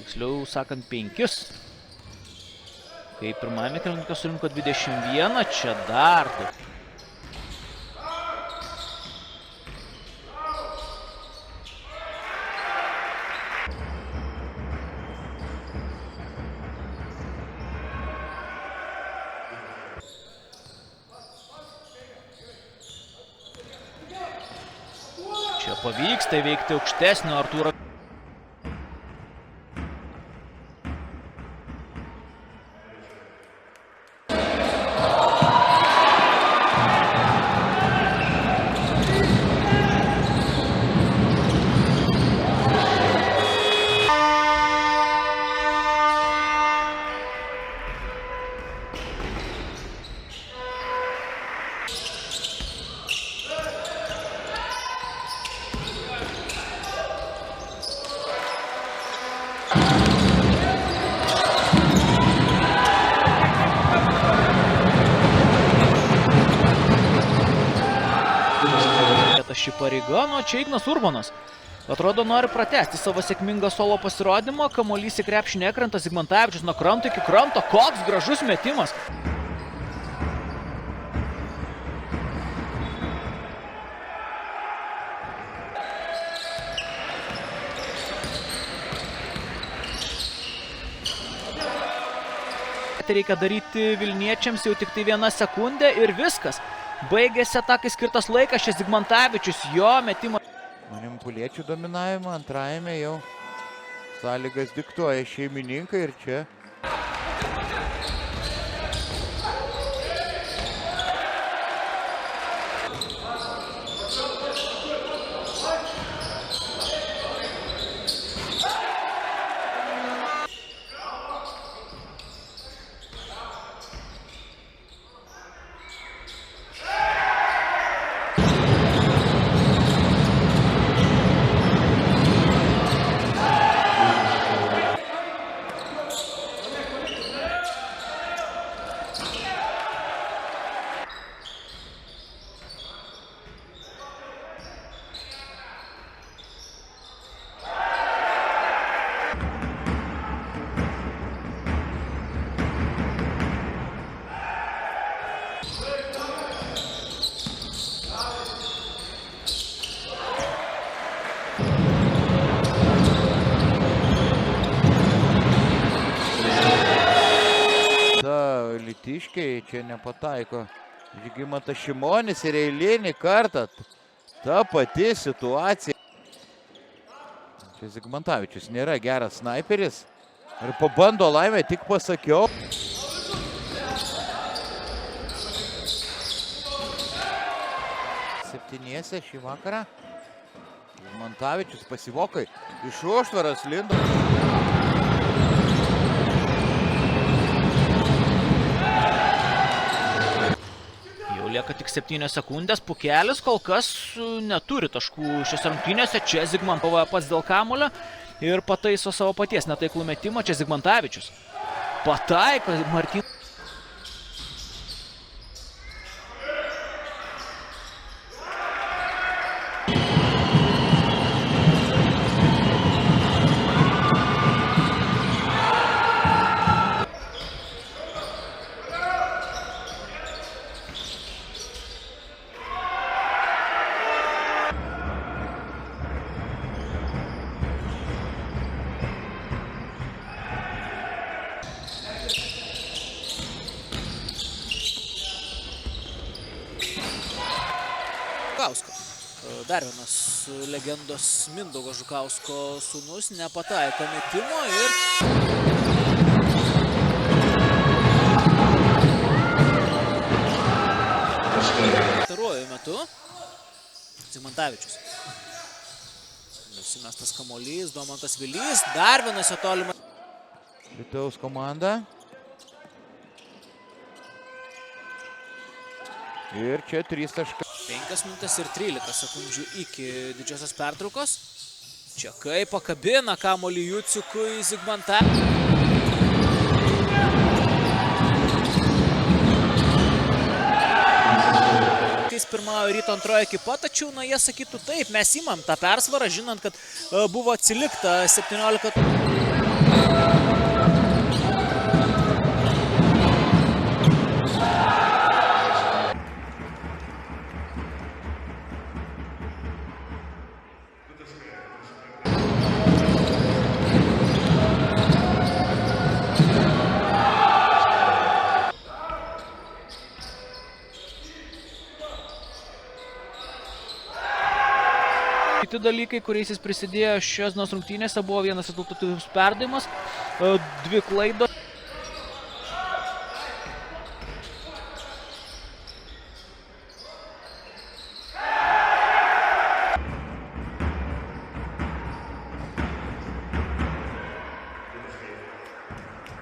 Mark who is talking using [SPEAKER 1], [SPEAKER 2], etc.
[SPEAKER 1] Tiksliau sakant 5. Kai pirmame kėlinuke surinko 21, čia dar 2. Čia pavyksta įveikti aukštesnio Artūro. Ši pareiga, nuo čia Ignas Urbonas. Atrodo, nori pratęsti savo sėkmingą solo pasirodymą, kamuolys į krepšį nekrenta, Zigmantavičius nuo kranto iki kranto, koks gražus metimas. Tai reikia daryti Vilniečiams jau tik tai 1 sekundė ir viskas. Baigėsi atakai skirtas laikas, čia Zigmantavičius, jo metimo.
[SPEAKER 2] Manimpuliečių dominavimą antrajame jau sąlygas diktuoja šeimininkai ir čia. Alytiškiai čia nepataiko Žygimantas Šimonis ir eilinį kartą ta pati situacija. Čia Zigmantavičius nėra geras snaiperis ir pabando laimę, tik pasakiau. Septyniese šį vakarą Zigmantavičius pasivokai iš užtvaros lindo.
[SPEAKER 1] Lieka tik 7 sekundės, Pukelis kol kas neturi taškų šiose rungtynėse, čia Zigmantas pats dėl kamuolio ir pataiso savo paties netaiklų metimą, čia Zigmantavičius. Pataiko Martynas. Dar vienas legendos Mindaugo Žukausko sūnus nepataiko metimo ir... Pastaruoju metu Zigmantavičius. Nusimestas kamuolys, Domantas Vilys, dar vienas jo tolimas.
[SPEAKER 2] Alytaus komanda. Ir čia 3 taškai.
[SPEAKER 1] 5 minutės ir 13 sekundžių iki didžiosios pertraukos. Čia kaip pakabina kamuolį Juciukui Zigmantavičiui. Pirmauja Ryto antroji ekipa, tačiau jie sakytų taip, mes imam tą persvarą, žinant, kad buvo atsilikta 17. kiti dalykai, kuriais jis prisidėjo šios dienos rungtynėse, buvo vienas rezultatyvus perdavimas, 2 klaidos.